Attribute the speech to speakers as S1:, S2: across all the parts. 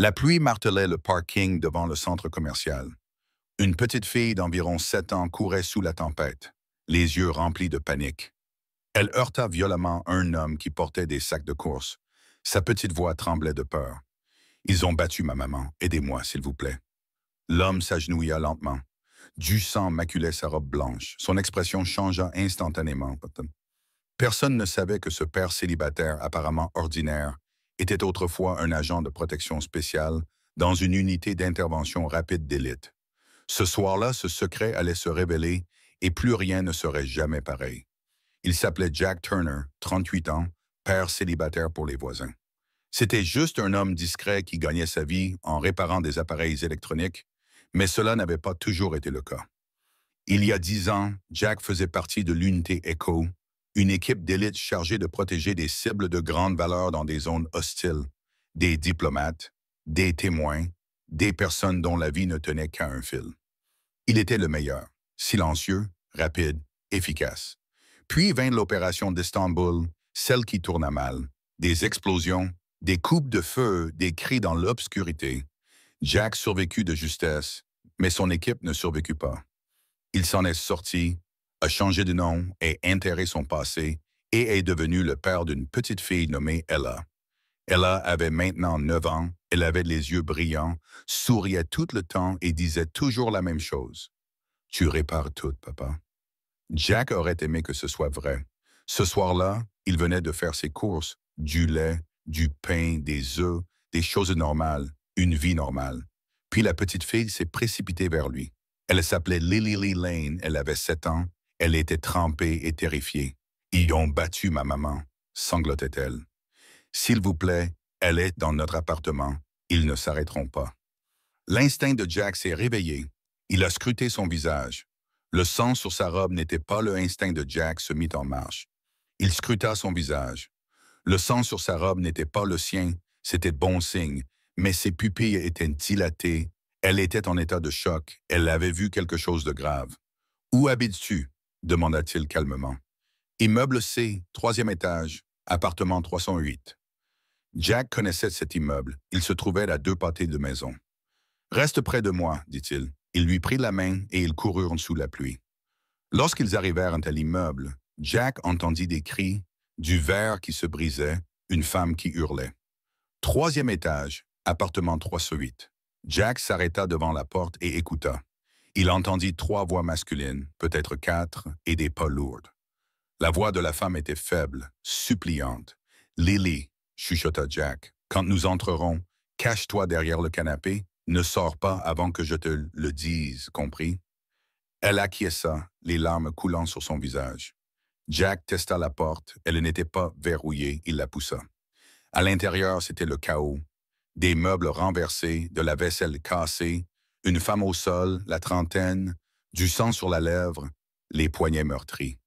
S1: La pluie martelait le parking devant le centre commercial. Une petite fille d'environ 7 ans courait sous la tempête, les yeux remplis de panique. Elle heurta violemment un homme qui portait des sacs de course. Sa petite voix tremblait de peur. « Ils ont battu ma maman. Aidez-moi, s'il vous plaît. » L'homme s'agenouilla lentement. Du sang maculait sa robe blanche. Son expression changea instantanément. Personne ne savait que ce père célibataire apparemment ordinaire était autrefois un agent de protection spéciale dans une unité d'intervention rapide d'élite. Ce soir-là, ce secret allait se révéler et plus rien ne serait jamais pareil. Il s'appelait Jack Turner, 38 ans, père célibataire pour les voisins. C'était juste un homme discret qui gagnait sa vie en réparant des appareils électroniques, mais cela n'avait pas toujours été le cas. Il y a 10 ans, Jack faisait partie de l'unité Echo, une équipe d'élite chargée de protéger des cibles de grande valeur dans des zones hostiles, des diplomates, des témoins, des personnes dont la vie ne tenait qu'à un fil. Il était le meilleur, silencieux, rapide, efficace. Puis vint l'opération d'Istanbul, celle qui tourna mal. Des explosions, des coupes de feu, des cris dans l'obscurité. Jack survécut de justesse, mais son équipe ne survécut pas. Il s'en est sorti, a changé de nom et enterré son passé et est devenu le père d'une petite fille nommée Ella. Ella avait maintenant 9 ans, elle avait les yeux brillants, souriait tout le temps et disait toujours la même chose. « Tu répares tout, papa. » Jack aurait aimé que ce soit vrai. Ce soir-là, il venait de faire ses courses, du lait, du pain, des œufs, des choses normales, une vie normale. Puis la petite fille s'est précipitée vers lui. Elle s'appelait Lily Lee Lane, elle avait 7 ans, elle était trempée et terrifiée. « Ils ont battu ma maman », sanglotait-elle. « S'il vous plaît, elle est dans notre appartement, ils ne s'arrêteront pas. » L'instinct de Jack s'est réveillé. Il a scruté son visage. Le sang sur sa robe n'était pas le instinct de Jack se mit en marche. Il scruta son visage. Le sang sur sa robe n'était pas le sien, c'était bon signe, mais ses pupilles étaient dilatées. Elle était en état de choc, elle avait vu quelque chose de grave. « Où habites-tu » demanda-t-il calmement. « Immeuble C, 3e étage, appartement 308. » Jack connaissait cet immeuble, il se trouvait à 2 pâtés de maison. « Reste près de moi, dit-il. » Il lui prit la main et ils coururent sous la pluie. Lorsqu'ils arrivèrent à l'immeuble, Jack entendit des cris, du verre qui se brisait, une femme qui hurlait. 3e étage, appartement 308. Jack s'arrêta devant la porte et écouta. Il entendit 3 voix masculines, peut-être 4, et des pas lourdes. La voix de la femme était faible, suppliante. « Lily, » chuchota Jack, « quand nous entrerons, cache-toi derrière le canapé. Ne sors pas avant que je te le dise, compris? » Elle acquiesça, les larmes coulant sur son visage. Jack testa la porte, elle n'était pas verrouillée, il la poussa. À l'intérieur, c'était le chaos. Des meubles renversés, de la vaisselle cassée, une femme au sol, la trentaine, du sang sur la lèvre, les poignets meurtris.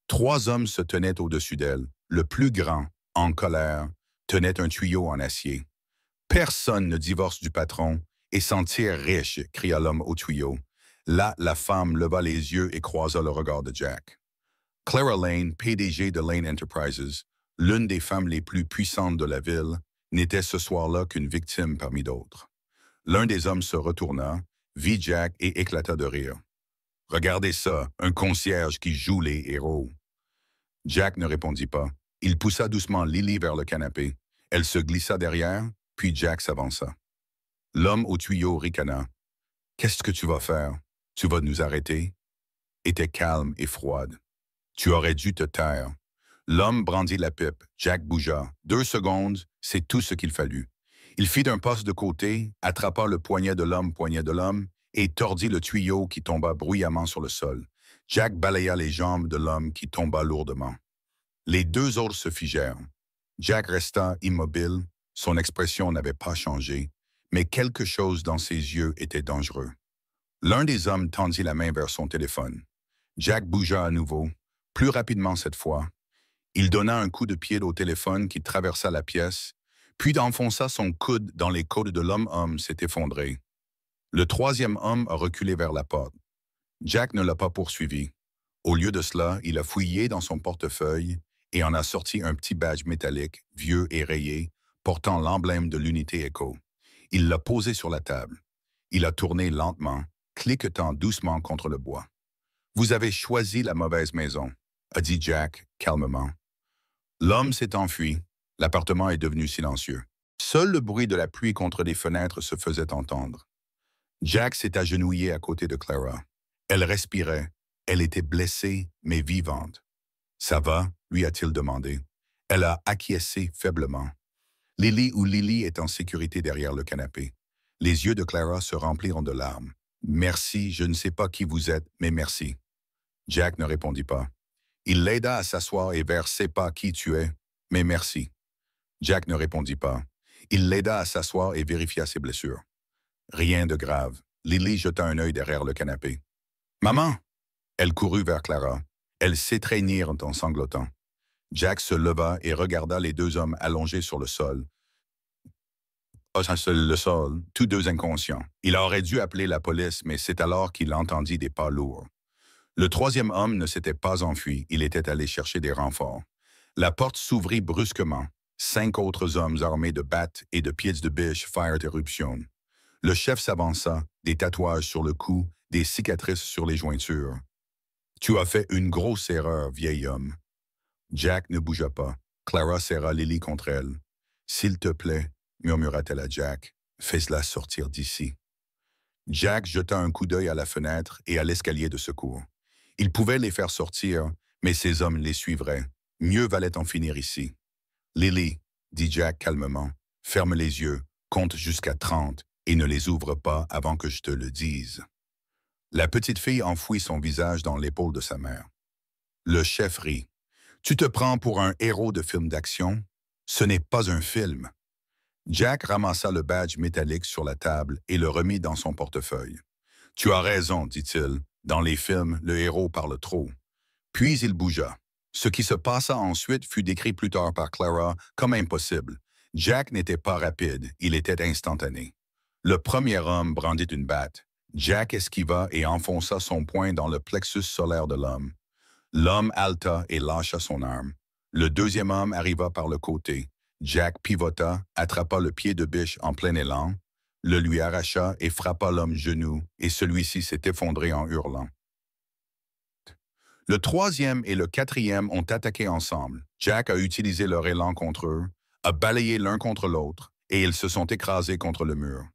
S1: 3 hommes se tenaient au-dessus d'elle. Le plus grand, en colère, tenait un tuyau en acier. « Personne ne divorce du patron et s'en tire riche » cria l'homme au tuyau. Là, la femme leva les yeux et croisa le regard de Jack. Clara Lane, PDG de Lane Enterprises, l'une des femmes les plus puissantes de la ville, n'était ce soir-là qu'une victime parmi d'autres. L'un des hommes se retourna, vit Jack et éclata de rire. « Regardez ça, un concierge qui joue les héros. » Jack ne répondit pas. Il poussa doucement Lily vers le canapé. Elle se glissa derrière, puis Jack s'avança. L'homme au tuyau ricana. « Qu'est-ce que tu vas faire? Tu vas nous arrêter? » Était calme et froide. « Tu aurais dû te taire. » L'homme brandit la pipe. Jack bougea. 2 secondes, c'est tout ce qu'il fallut. Il fit un pas de côté, attrapa le poignet de l'homme, et tordit le tuyau qui tomba bruyamment sur le sol. Jack balaya les jambes de l'homme qui tomba lourdement. Les 2 autres se figèrent. Jack resta immobile, son expression n'avait pas changé, mais quelque chose dans ses yeux était dangereux. L'un des hommes tendit la main vers son téléphone. Jack bougea à nouveau, plus rapidement cette fois. Il donna un coup de pied au téléphone qui traversa la pièce, puis enfonça son coude dans les côtes de l'homme s'est effondré. Le 3e homme a reculé vers la porte. Jack ne l'a pas poursuivi. Au lieu de cela, il a fouillé dans son portefeuille et en a sorti un petit badge métallique, vieux et rayé, portant l'emblème de l'unité Echo. Il l'a posé sur la table. Il a tourné lentement, cliquetant doucement contre le bois. « Vous avez choisi la mauvaise maison », a dit Jack calmement. L'homme s'est enfui. L'appartement est devenu silencieux. Seul le bruit de la pluie contre les fenêtres se faisait entendre. Jack s'est agenouillé à côté de Clara. Elle respirait. Elle était blessée, mais vivante. « Ça va ?» lui a-t-il demandé. Elle a acquiescé faiblement. Lily est en sécurité derrière le canapé. Les yeux de Clara se remplirent de larmes. « Merci, je ne sais pas qui vous êtes, mais merci. » Jack ne répondit pas. Il l'aida à s'asseoir et vers « sais pas qui tu es, mais merci. » Jack ne répondit pas. Il l'aida à s'asseoir et vérifia ses blessures. Rien de grave. Lily jeta un œil derrière le canapé. « Maman !» Elle courut vers Clara. Elles s'étreignirent en sanglotant. Jack se leva et regarda les deux hommes allongés sur le sol. Le sol, tous deux inconscients. Il aurait dû appeler la police, mais c'est alors qu'il entendit des pas lourds. Le troisième homme ne s'était pas enfui, il était allé chercher des renforts. La porte s'ouvrit brusquement. 5 autres hommes armés de battes et de pieds de biche firent éruption. Le chef s'avança, des tatouages sur le cou, des cicatrices sur les jointures. « Tu as fait une grosse erreur, vieil homme. » Jack ne bougea pas. Clara serra Lily contre elle. « S'il te plaît, » murmura-t-elle à Jack, « fais-la sortir d'ici. » Jack jeta un coup d'œil à la fenêtre et à l'escalier de secours. Il pouvait les faire sortir, mais ces hommes les suivraient. Mieux valait en finir ici. « Lily, » dit Jack calmement, « ferme les yeux, compte jusqu'à 30 et ne les ouvre pas avant que je te le dise. » La petite fille enfouit son visage dans l'épaule de sa mère. Le chef rit. « Tu te prends pour un héros de film d'action? Ce n'est pas un film. » Jack ramassa le badge métallique sur la table et le remit dans son portefeuille. « Tu as raison, dit-il. Dans les films, le héros parle trop. » Puis il bougea. Ce qui se passa ensuite fut décrit plus tard par Clara comme impossible. Jack n'était pas rapide, il était instantané. Le premier homme brandit une batte. Jack esquiva et enfonça son poing dans le plexus solaire de l'homme. L'homme halta et lâcha son arme. Le deuxième homme arriva par le côté. Jack pivota, attrapa le pied de biche en plein élan, le lui arracha et frappa l'homme genou, et celui-ci s'est effondré en hurlant. Le troisième et le quatrième ont attaqué ensemble. Jack a utilisé leur élan contre eux, a balayé l'un contre l'autre, et ils se sont écrasés contre le mur.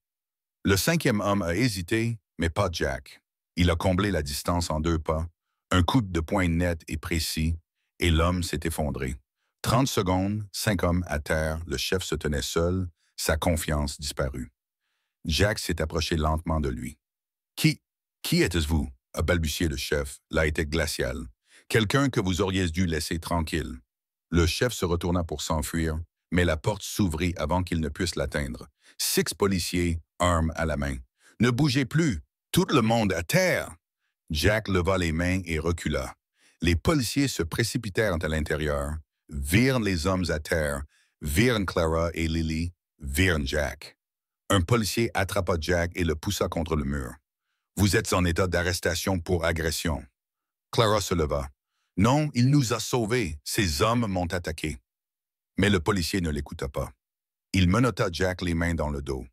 S1: Le cinquième homme a hésité, mais pas Jack. Il a comblé la distance en 2 pas, un coup de poing net et précis, et l'homme s'est effondré. 30 secondes, 5 hommes à terre, le chef se tenait seul, sa confiance disparut. Jack s'est approché lentement de lui. « Qui êtes-vous » a balbutié le chef, la tête glaciale. « Quelqu'un que vous auriez dû laisser tranquille. » Le chef se retourna pour s'enfuir, mais la porte s'ouvrit avant qu'il ne puisse l'atteindre. 6 policiers, armes à la main. « Ne bougez plus! Tout le monde à terre! » Jack leva les mains et recula. Les policiers se précipitèrent à l'intérieur, virent les hommes à terre, virent Clara et Lily, virent Jack. Un policier attrapa Jack et le poussa contre le mur. « Vous êtes en état d'arrestation pour agression. » Clara se leva. « Non, il nous a sauvés. Ces hommes m'ont attaqué. » Mais le policier ne l'écouta pas. Il menotta Jack les mains dans le dos.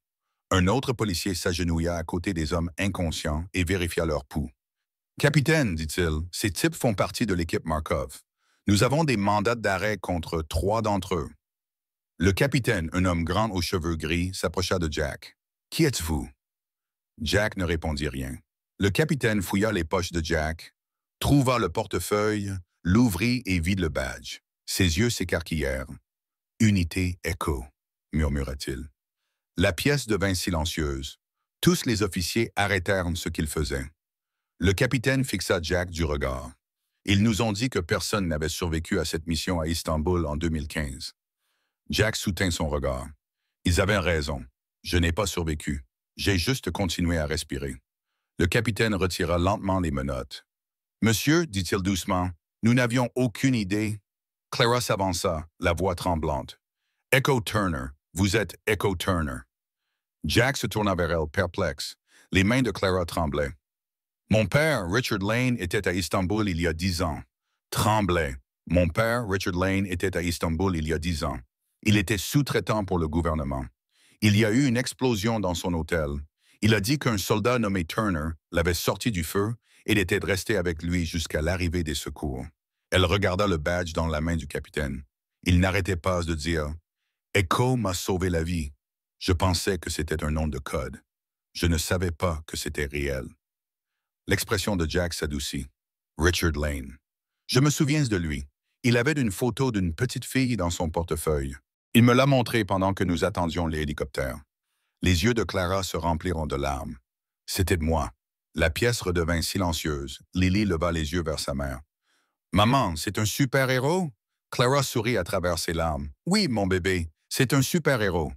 S1: Un autre policier s'agenouilla à côté des hommes inconscients et vérifia leur pouls. « Capitaine, dit-il, ces types font partie de l'équipe Markov. Nous avons des mandats d'arrêt contre 3 d'entre eux. » Le capitaine, un homme grand aux cheveux gris, s'approcha de Jack. « Qui êtes-vous? » Jack ne répondit rien. Le capitaine fouilla les poches de Jack, trouva le portefeuille, l'ouvrit et vit le badge. Ses yeux s'écarquillèrent. « Unité Echo », murmura-t-il. La pièce devint silencieuse. Tous les officiers arrêtèrent ce qu'ils faisaient. Le capitaine fixa Jack du regard. Ils nous ont dit que personne n'avait survécu à cette mission à Istanbul en 2015. Jack soutint son regard. Ils avaient raison. Je n'ai pas survécu. J'ai juste continué à respirer. Le capitaine retira lentement les menottes. « Monsieur, dit-il doucement, nous n'avions aucune idée. » Clara s'avança, la voix tremblante. « Echo Turner, vous êtes Echo Turner. » Jack se tourna vers elle, perplexe. Les mains de Clara tremblaient. « Mon père, Richard Lane, était à Istanbul il y a 10 ans. » Tremblait. « Mon père, Richard Lane, était à Istanbul il y a 10 ans. Il était sous-traitant pour le gouvernement. Il y a eu une explosion dans son hôtel. Il a dit qu'un soldat nommé Turner l'avait sorti du feu et il était resté avec lui jusqu'à l'arrivée des secours. Elle regarda le badge dans la main du capitaine. Il n'arrêtait pas de dire « Echo m'a sauvé la vie. Je pensais que c'était un nom de code. Je ne savais pas que c'était réel. » L'expression de Jack s'adoucit. Richard Lane. Je me souviens de lui. Il avait une photo d'une petite fille dans son portefeuille. Il me l'a montré pendant que nous attendions l'hélicoptère. Les yeux de Clara se rempliront de larmes. C'était de moi. La pièce redevint silencieuse. Lily leva les yeux vers sa mère. « Maman, c'est un super-héros? » Clara sourit à travers ses larmes. « Oui, mon bébé, c'est un super-héros. »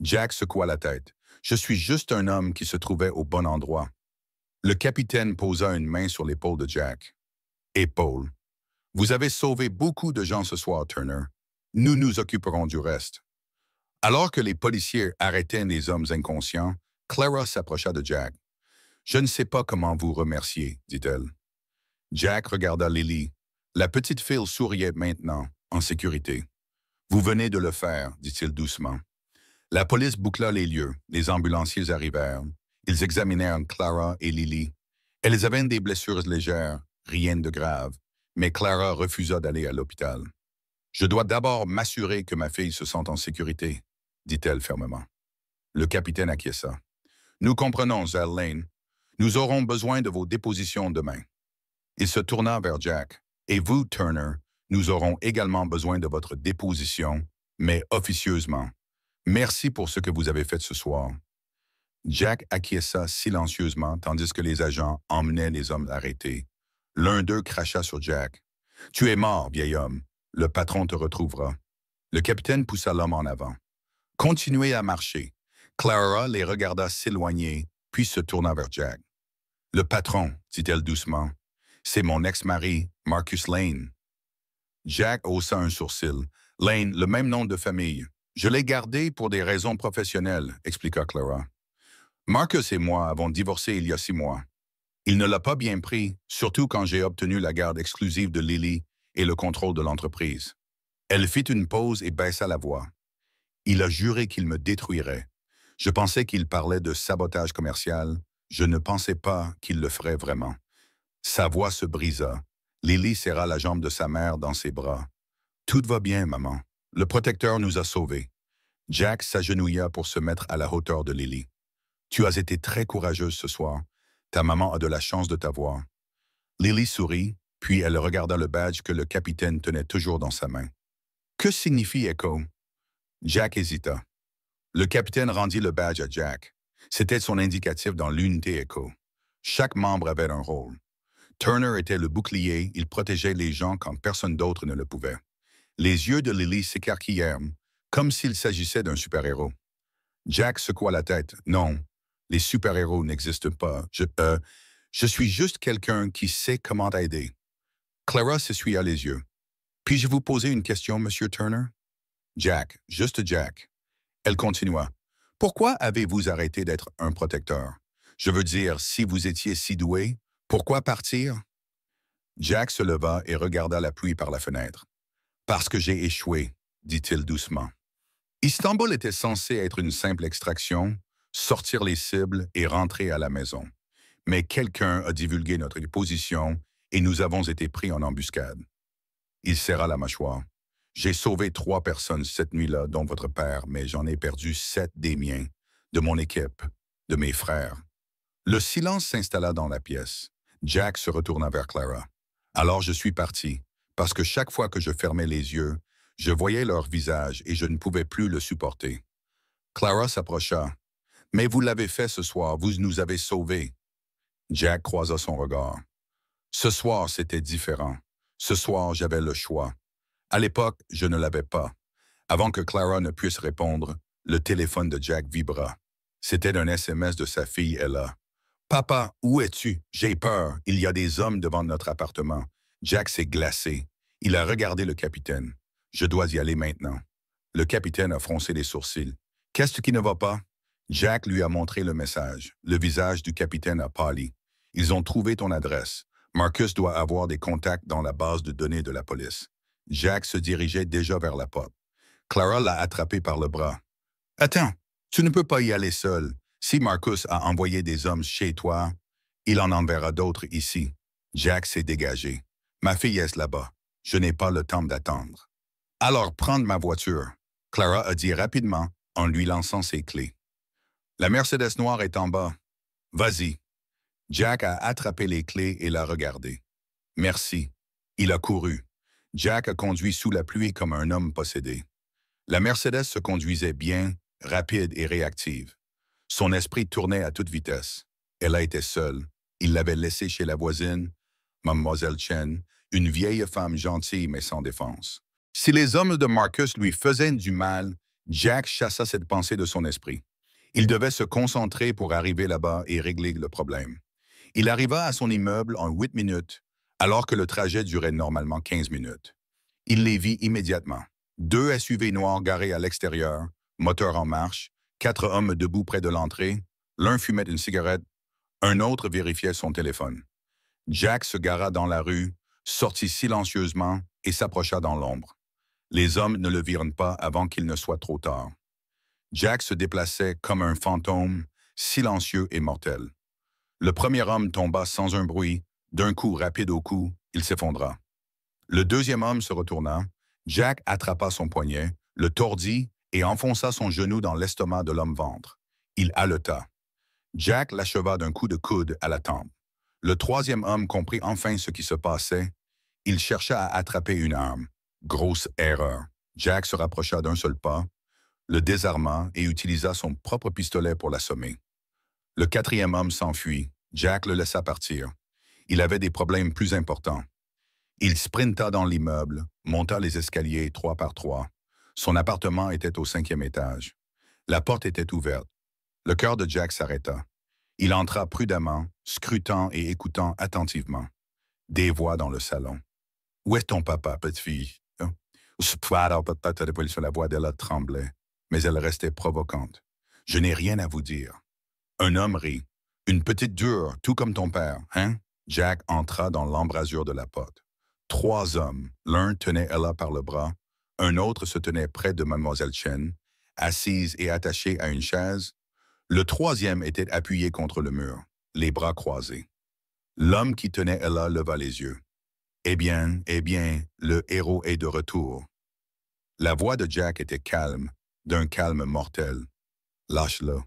S1: Jack secoua la tête. « Je suis juste un homme qui se trouvait au bon endroit. » Le capitaine posa une main sur l'épaule de Jack. « Épaule. Vous avez sauvé beaucoup de gens ce soir, Turner. Nous nous occuperons du reste. » Alors que les policiers arrêtaient les hommes inconscients, Clara s'approcha de Jack. « Je ne sais pas comment vous remercier, dit-elle. » Jack regarda Lily. La petite fille souriait maintenant, en sécurité. « Vous venez de le faire, dit-il doucement. » La police boucla les lieux. Les ambulanciers arrivèrent. Ils examinèrent Clara et Lily. Elles avaient des blessures légères, rien de grave, mais Clara refusa d'aller à l'hôpital. « Je dois d'abord m'assurer que ma fille se sente en sécurité, » dit-elle fermement. Le capitaine acquiesça. « Nous comprenons, Zal Lane. Nous aurons besoin de vos dépositions demain. » Il se tourna vers Jack. « Et vous, Turner, nous aurons également besoin de votre déposition, mais officieusement. Merci pour ce que vous avez fait ce soir. » Jack acquiesça silencieusement tandis que les agents emmenaient les hommes arrêtés. L'un d'eux cracha sur Jack. « Tu es mort, vieil homme. Le patron te retrouvera. » Le capitaine poussa l'homme en avant. « Continuez à marcher. » Clara les regarda s'éloigner, puis se tourna vers Jack. « Le patron, dit-elle doucement, c'est mon ex-mari, Marcus Lane. » Jack haussa un sourcil. « Lane, le même nom de famille. Je l'ai gardé pour des raisons professionnelles, » expliqua Clara. « Marcus et moi avons divorcé il y a 6 mois. Il ne l'a pas bien pris, surtout quand j'ai obtenu la garde exclusive de Lily et le contrôle de l'entreprise. » Elle fit une pause et baissa la voix. « Il a juré qu'il me détruirait. Je pensais qu'il parlait de sabotage commercial. Je ne pensais pas qu'il le ferait vraiment. » Sa voix se brisa. Lily serra la jambe de sa mère dans ses bras. « Tout va bien, maman. Le protecteur nous a sauvés. » Jack s'agenouilla pour se mettre à la hauteur de Lily. « Tu as été très courageuse ce soir. Ta maman a de la chance de t'avoir. » Lily sourit, puis elle regarda le badge que le capitaine tenait toujours dans sa main. « Que signifie Echo? » Jack hésita. Le capitaine rendit le badge à Jack. C'était son indicatif dans l'unité Echo. Chaque membre avait un rôle. Turner était le bouclier, il protégeait les gens quand personne d'autre ne le pouvait. Les yeux de Lily s'écarquillèrent, comme s'il s'agissait d'un super-héros. Jack secoua la tête. « Non, les super-héros n'existent pas. Je suis juste quelqu'un qui sait comment aider. » Clara s'essuya les yeux. « Puis-je vous poser une question, Monsieur Turner? » Jack, juste Jack. Elle continua. « Pourquoi avez-vous arrêté d'être un protecteur? Je veux dire, si vous étiez si doué, pourquoi partir? » Jack se leva et regarda la pluie par la fenêtre. « Parce que j'ai échoué, » dit-il doucement. Istanbul était censé être une simple extraction, sortir les cibles et rentrer à la maison. Mais quelqu'un a divulgué notre position et nous avons été pris en embuscade. Il serra la mâchoire. « J'ai sauvé 3 personnes cette nuit-là, dont votre père, mais j'en ai perdu 7 des miens, de mon équipe, de mes frères. » Le silence s'installa dans la pièce. Jack se retourna vers Clara. « Alors je suis parti, parce que chaque fois que je fermais les yeux, je voyais leur visage et je ne pouvais plus le supporter. » Clara s'approcha. « Mais vous l'avez fait ce soir, vous nous avez sauvés. » Jack croisa son regard. « Ce soir, c'était différent. Ce soir, j'avais le choix. À l'époque, je ne l'avais pas. » Avant que Clara ne puisse répondre, le téléphone de Jack vibra. C'était un SMS de sa fille Ella. « Papa, où es-tu? J'ai peur. Il y a des hommes devant notre appartement. » Jack s'est glacé. Il a regardé le capitaine. « Je dois y aller maintenant. » Le capitaine a froncé les sourcils. « Qu'est-ce qui ne va pas? » Jack lui a montré le message. Le visage du capitaine a pâli. « Ils ont trouvé ton adresse. Marcus doit avoir des contacts dans la base de données de la police. » Jack se dirigeait déjà vers la porte. Clara l'a attrapé par le bras. « Attends, Tu ne peux pas y aller seul. Si Marcus a envoyé des hommes chez toi, il en enverra d'autres ici. Jack s'est dégagé. Ma fille est là-bas. Je n'ai pas le temps d'attendre. Alors prendre ma voiture. Clara a dit rapidement en lui lançant ses clés. La Mercedes noire est en bas. Vas-y. Jack a attrapé les clés et l'a regardé. Merci. Il a couru. Jack a conduit sous la pluie comme un homme possédé. La Mercedes se conduisait bien, rapide et réactive. Son esprit tournait à toute vitesse. Elle a été seule. Il l'avait laissée chez la voisine, Mademoiselle Chen, une vieille femme gentille mais sans défense. Si les hommes de Marcus lui faisaient du mal, Jack chassa cette pensée de son esprit. Il devait se concentrer pour arriver là-bas et régler le problème. Il arriva à son immeuble en 8 minutes, alors que le trajet durait normalement 15 minutes. Il les vit immédiatement. 2 SUV noirs garés à l'extérieur, moteur en marche, 4 hommes debout près de l'entrée, l'un fumait une cigarette, un autre vérifiait son téléphone. Jack se gara dans la rue, sortit silencieusement et s'approcha dans l'ombre. Les hommes ne le virent pas avant qu'il ne soit trop tard. Jack se déplaçait comme un fantôme, silencieux et mortel. Le premier homme tomba sans un bruit, d'un coup rapide au cou, il s'effondra. Le deuxième homme se retourna, Jack attrapa son poignet, le tordit et enfonça son genou dans l'estomac de l'homme-ventre. Il haleta. Jack l'acheva d'un coup de coude à la tempe. Le troisième homme comprit enfin ce qui se passait. Il chercha à attraper une arme. Grosse erreur. Jack se rapprocha d'un seul pas, le désarma et utilisa son propre pistolet pour l'assommer. Le quatrième homme s'enfuit. Jack le laissa partir. Il avait des problèmes plus importants. Il sprinta dans l'immeuble, monta les escaliers 3 par 3. Son appartement était au 5e étage. La porte était ouverte. Le cœur de Jack s'arrêta. Il entra prudemment, scrutant et écoutant attentivement. Des voix dans le salon. « Où est ton papa, petite fille? » La voix d'Ella tremblait, mais elle restait provocante. « Je n'ai rien à vous dire. » Un homme rit. « Une petite dure, tout comme ton père, hein? » Jack entra dans l'embrasure de la porte. 3 hommes, l'un tenait Ella par le bras, un autre se tenait près de Mademoiselle Chen, assise et attachée à une chaise. Le troisième était appuyé contre le mur, les bras croisés. L'homme qui tenait Ella leva les yeux. « eh bien, le héros est de retour. » La voix de Jack était calme, d'un calme mortel. « Lâche-le. »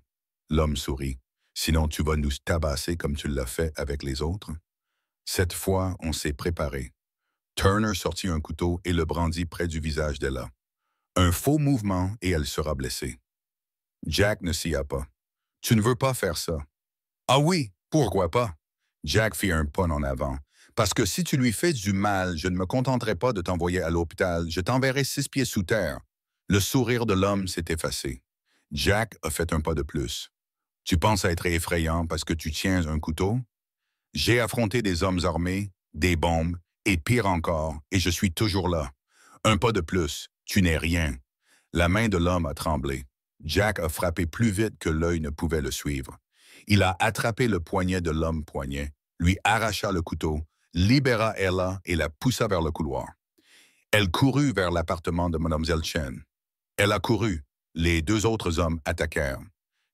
S1: L'homme sourit. « Sinon tu vas nous tabasser comme tu l'as fait avec les autres. » Cette fois, on s'est préparé. Turner sortit un couteau et le brandit près du visage d'Ella. Un faux mouvement et elle sera blessée. Jack ne sia pas. « Tu ne veux pas faire ça. »« Ah oui, pourquoi pas? » Jack fit un pas en avant. « Parce que si tu lui fais du mal, je ne me contenterai pas de t'envoyer à l'hôpital, je t'enverrai 6 pieds sous terre. » Le sourire de l'homme s'est effacé. Jack a fait un pas de plus. « Tu penses être effrayant parce que tu tiens un couteau? J'ai affronté des hommes armés, des bombes, et pire encore, et je suis toujours là. Un pas de plus, tu n'es rien. » La main de l'homme a tremblé. Jack a frappé plus vite que l'œil ne pouvait le suivre. Il a attrapé le poignet de l'homme-poignet, lui arracha le couteau, libéra Ella et la poussa vers le couloir. Elle courut vers l'appartement de Mademoiselle Chen. Elle a couru. Les 2 autres hommes attaquèrent.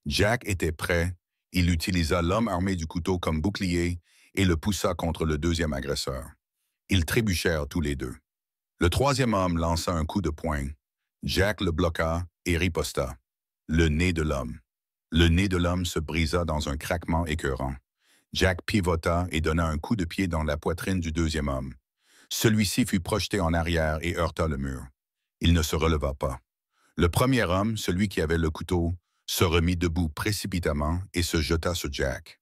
S1: Jack était prêt. Il utilisa l'homme armé du couteau comme bouclier et le poussa contre le deuxième agresseur. Ils trébuchèrent tous les 2. Le troisième homme lança un coup de poing. Jack le bloqua et riposta. Le nez de l'homme. Le nez de l'homme se brisa dans un craquement écœurant. Jack pivota et donna un coup de pied dans la poitrine du deuxième homme. Celui-ci fut projeté en arrière et heurta le mur. Il ne se releva pas. Le premier homme, celui qui avait le couteau, se remit debout précipitamment et se jeta sur Jack.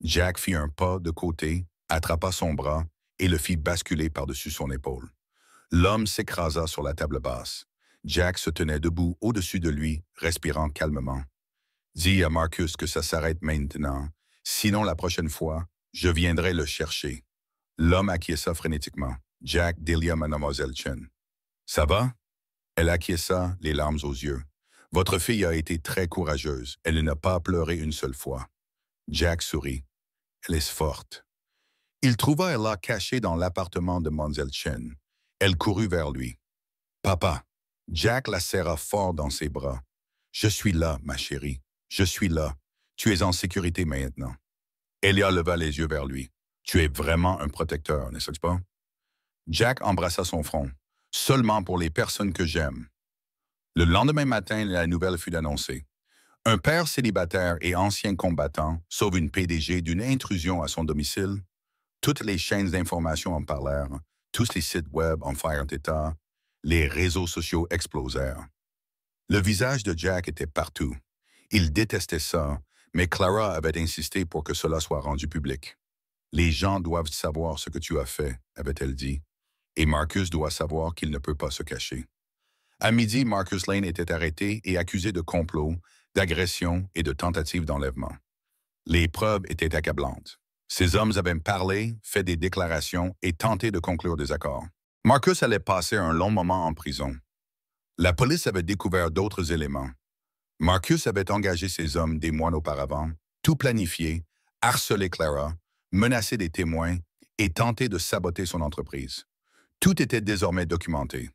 S1: Jack fit un pas de côté, attrapa son bras et le fit basculer par-dessus son épaule. L'homme s'écrasa sur la table basse. Jack se tenait debout au-dessus de lui, respirant calmement. « Dis à Marcus que ça s'arrête maintenant. Sinon, la prochaine fois, je viendrai le chercher. » L'homme acquiesça frénétiquement. Jack délia Mademoiselle Chen. « Ça va? » Elle acquiesça, les larmes aux yeux. « Votre fille a été très courageuse. Elle n'a pas pleuré une seule fois. » Jack sourit. « Elle est forte. » Il trouva Ella cachée dans l'appartement de Mademoiselle Chen. Elle courut vers lui. « Papa! » Jack la serra fort dans ses bras. Je suis là, ma chérie. Je suis là. Tu es en sécurité maintenant. Elia leva les yeux vers lui. Tu es vraiment un protecteur, n'est-ce pas? Jack embrassa son front. Seulement pour les personnes que j'aime. Le lendemain matin, la nouvelle fut annoncée. Un père célibataire et ancien combattant sauve une PDG d'une intrusion à son domicile. Toutes les chaînes d'information en parlèrent. Tous les sites web en firent état. Les réseaux sociaux explosèrent. Le visage de Jack était partout. Il détestait ça, mais Clara avait insisté pour que cela soit rendu public. Les gens doivent savoir ce que tu as fait, avait-elle dit, et Marcus doit savoir qu'il ne peut pas se cacher. À midi, Marcus Lane était arrêté et accusé de complot, d'agression et de tentative d'enlèvement. Les preuves étaient accablantes. Ces hommes avaient parlé, fait des déclarations et tenté de conclure des accords. Marcus allait passer un long moment en prison. La police avait découvert d'autres éléments. Marcus avait engagé ses hommes des mois auparavant, tout planifié, harcelé Clara, menacé des témoins et tenté de saboter son entreprise. Tout était désormais documenté.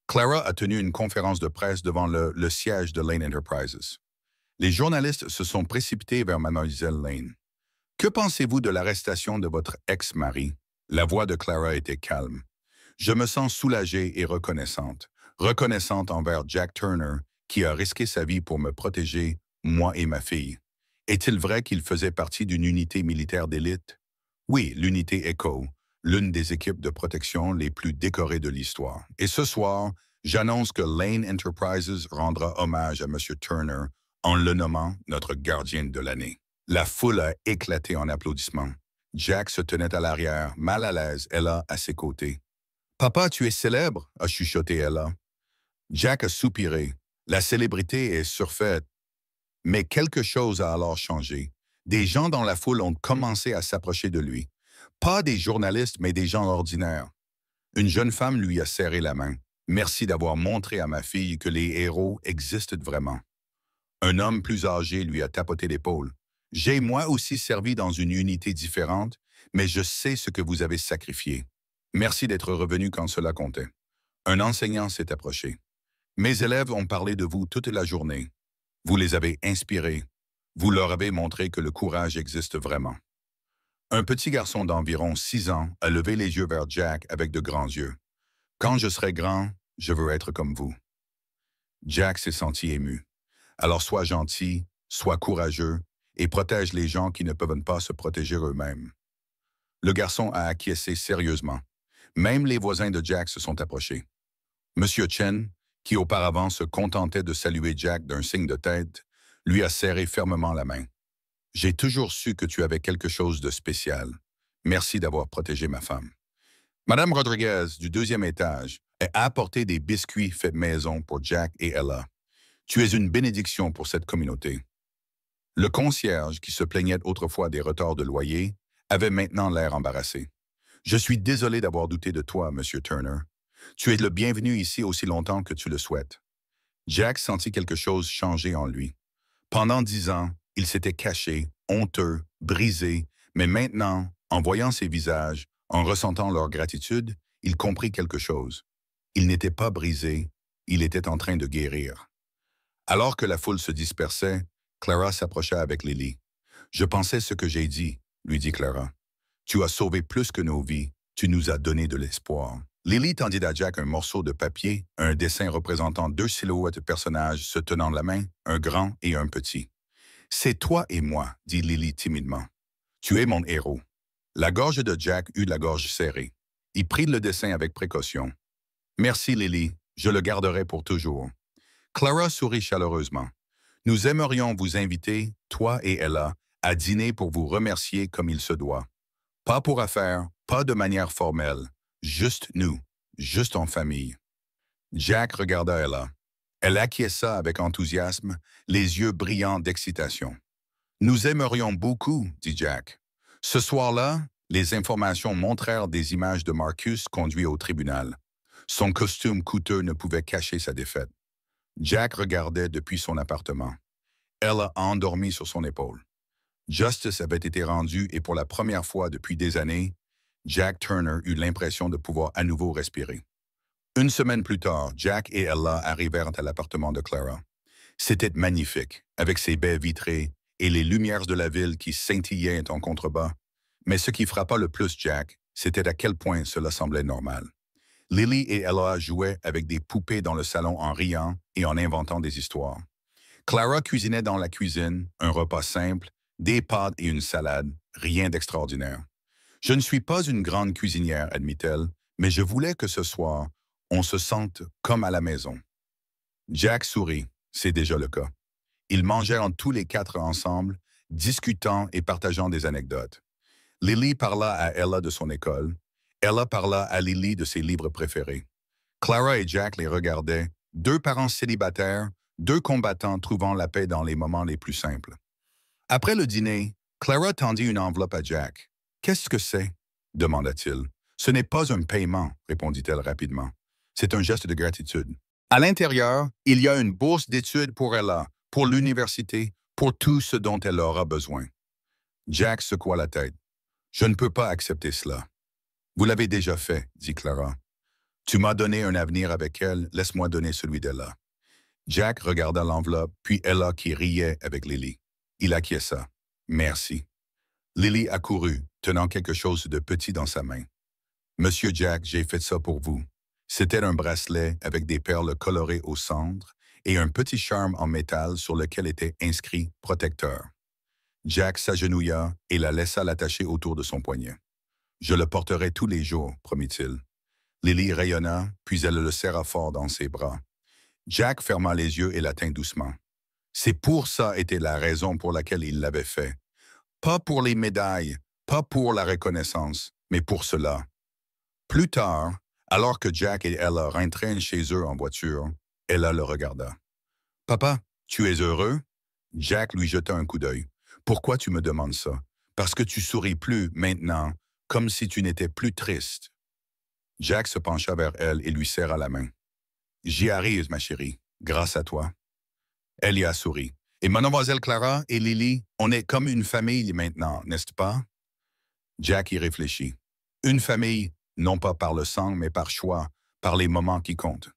S1: Clara a tenu une conférence de presse devant le siège de Lane Enterprises. Les journalistes se sont précipités vers Mademoiselle Lane. « Que pensez-vous de l'arrestation de votre ex-mari? » La voix de Clara était calme. « Je me sens soulagée et reconnaissante. Reconnaissante envers Jack Turner, qui a risqué sa vie pour me protéger, moi et ma fille. Est-il vrai qu'il faisait partie d'une unité militaire d'élite? Oui, l'unité Echo, l'une des équipes de protection les plus décorées de l'histoire. Et ce soir, j'annonce que Lane Enterprises rendra hommage à M. Turner en le nommant notre gardien de l'année. La foule a éclaté en applaudissements. Jack se tenait à l'arrière, mal à l'aise, Ella à ses côtés. « Papa, tu es célèbre » a chuchoté Ella. Jack a soupiré. La célébrité est surfaite. Mais quelque chose a alors changé. Des gens dans la foule ont commencé à s'approcher de lui. Pas des journalistes, mais des gens ordinaires. Une jeune femme lui a serré la main. « Merci d'avoir montré à ma fille que les héros existent vraiment. » Un homme plus âgé lui a tapoté l'épaule. « J'ai moi aussi servi dans une unité différente, mais je sais ce que vous avez sacrifié. Merci d'être revenu quand cela comptait. » Un enseignant s'est approché. « Mes élèves ont parlé de vous toute la journée. Vous les avez inspirés. Vous leur avez montré que le courage existe vraiment. » Un petit garçon d'environ 6 ans a levé les yeux vers Jack avec de grands yeux. « Quand je serai grand, je veux être comme vous. » Jack s'est senti ému. « Alors sois gentil, sois courageux et protège les gens qui ne peuvent pas se protéger eux-mêmes. » Le garçon a acquiescé sérieusement. Même les voisins de Jack se sont approchés. Monsieur Chen, qui auparavant se contentait de saluer Jack d'un signe de tête, lui a serré fermement la main. « J'ai toujours su que tu avais quelque chose de spécial. Merci d'avoir protégé ma femme. » Madame Rodriguez, du 2e étage, a apporté des biscuits faits maison pour Jack et Ella. « Tu es une bénédiction pour cette communauté. » Le concierge, qui se plaignait autrefois des retards de loyer, avait maintenant l'air embarrassé. « Je suis désolé d'avoir douté de toi, Monsieur Turner. Tu es le bienvenu ici aussi longtemps que tu le souhaites. » Jack sentit quelque chose changer en lui. Pendant 10 ans, il s'était caché, honteux, brisé, mais maintenant, en voyant ces visages, en ressentant leur gratitude, il comprit quelque chose. Il n'était pas brisé, il était en train de guérir. Alors que la foule se dispersait, Clara s'approcha avec Lily. « Je pensais ce que j'ai dit, » lui dit Clara. « Tu as sauvé plus que nos vies, tu nous as donné de l'espoir. » Lily tendit à Jack un morceau de papier, un dessin représentant 2 silhouettes de personnages se tenant la main, un grand et un petit. « C'est toi et moi, » dit Lily timidement. « Tu es mon héros. » La gorge de Jack eut la gorge serrée. Il prit le dessin avec précaution. « Merci, Lily, je le garderai pour toujours. » Clara sourit chaleureusement. « Nous aimerions vous inviter, toi et Ella, à dîner pour vous remercier comme il se doit. Pas pour affaire, pas de manière formelle. Juste nous, juste en famille. » Jack regarda Ella. Elle acquiesça avec enthousiasme, les yeux brillants d'excitation. « Nous aimerions beaucoup, » dit Jack. Ce soir-là, les informations montrèrent des images de Marcus conduit au tribunal. Son costume coûteux ne pouvait cacher sa défaite. Jack regardait depuis son appartement. Ella endormie sur son épaule. Justice avait été rendue et pour la première fois depuis des années, Jack Turner eut l'impression de pouvoir à nouveau respirer. Une semaine plus tard, Jack et Ella arrivèrent à l'appartement de Clara. C'était magnifique, avec ses baies vitrées et les lumières de la ville qui scintillaient en contrebas. Mais ce qui frappa le plus Jack, c'était à quel point cela semblait normal. Lily et Ella jouaient avec des poupées dans le salon en riant et en inventant des histoires. Clara cuisinait dans la cuisine, un repas simple, des pâtes et une salade, rien d'extraordinaire. Je ne suis pas une grande cuisinière, admit-elle, mais je voulais que ce soir, on se sente comme à la maison. Jack sourit, c'est déjà le cas. Ils mangèrent tous les quatre ensemble, discutant et partageant des anecdotes. Lily parla à Ella de son école. Ella parla à Lily de ses livres préférés. Clara et Jack les regardaient, deux parents célibataires, deux combattants trouvant la paix dans les moments les plus simples. Après le dîner, Clara tendit une enveloppe à Jack. « Qu'est-ce que c'est » demanda-t-il. « Ce n'est pas un paiement » répondit-elle rapidement. « C'est un geste de gratitude. » À l'intérieur, il y a une bourse d'études pour Ella, pour l'université, pour tout ce dont elle aura besoin. Jack secoua la tête. « Je ne peux pas accepter cela. »« Vous l'avez déjà fait, » dit Clara. « Tu m'as donné un avenir avec elle, laisse-moi donner celui d'Ella. » Jack regarda l'enveloppe, puis Ella qui riait avec Lily. Il acquiesça. « Merci. » Lily accourut, tenant quelque chose de petit dans sa main. « Monsieur Jack, j'ai fait ça pour vous. » C'était un bracelet avec des perles colorées au centre et un petit charme en métal sur lequel était inscrit « Protecteur ». Jack s'agenouilla et la laissa l'attacher autour de son poignet. « Je le porterai tous les jours, promit-il. » Lily rayonna, puis elle le serra fort dans ses bras. Jack ferma les yeux et la tint doucement. C'est pour ça était la raison pour laquelle il l'avait fait. Pas pour les médailles, pas pour la reconnaissance, mais pour cela. Plus tard, alors que Jack et Ella rentraient chez eux en voiture, Ella le regarda. « Papa, tu es heureux? » Jack lui jeta un coup d'œil. « Pourquoi tu me demandes ça? Parce que tu souris plus maintenant, comme si tu n'étais plus triste. » Jack se pencha vers elle et lui serra la main. « J'y arrive, ma chérie, grâce à toi. » Elle y a souri. « Et mademoiselle Clara et Lily, on est comme une famille maintenant, n'est-ce pas? » Jack y réfléchit. « Une famille, non pas par le sang, mais par choix, par les moments qui comptent. »«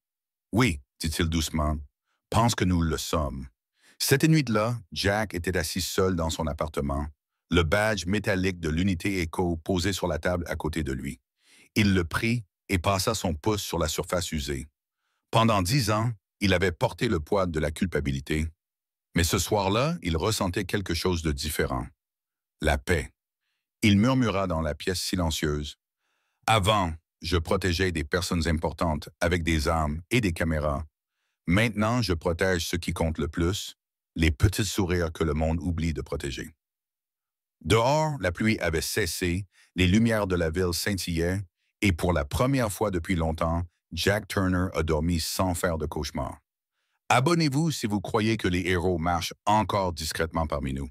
S1: Oui, » dit-il doucement, « pense que nous le sommes. » Cette nuit-là, Jack était assis seul dans son appartement, le badge métallique de l'unité Echo posé sur la table à côté de lui. Il le prit et passa son pouce sur la surface usée. Pendant 10 ans, il avait porté le poids de la culpabilité. Mais ce soir-là, il ressentait quelque chose de différent. La paix. Il murmura dans la pièce silencieuse. « Avant, je protégeais des personnes importantes avec des armes et des caméras. Maintenant, je protège ce qui compte le plus, les petits sourires que le monde oublie de protéger. » Dehors, la pluie avait cessé, les lumières de la ville scintillaient, et pour la première fois depuis longtemps, Jack Turner a dormi sans faire de cauchemar. Abonnez-vous si vous croyez que les héros marchent encore discrètement parmi nous.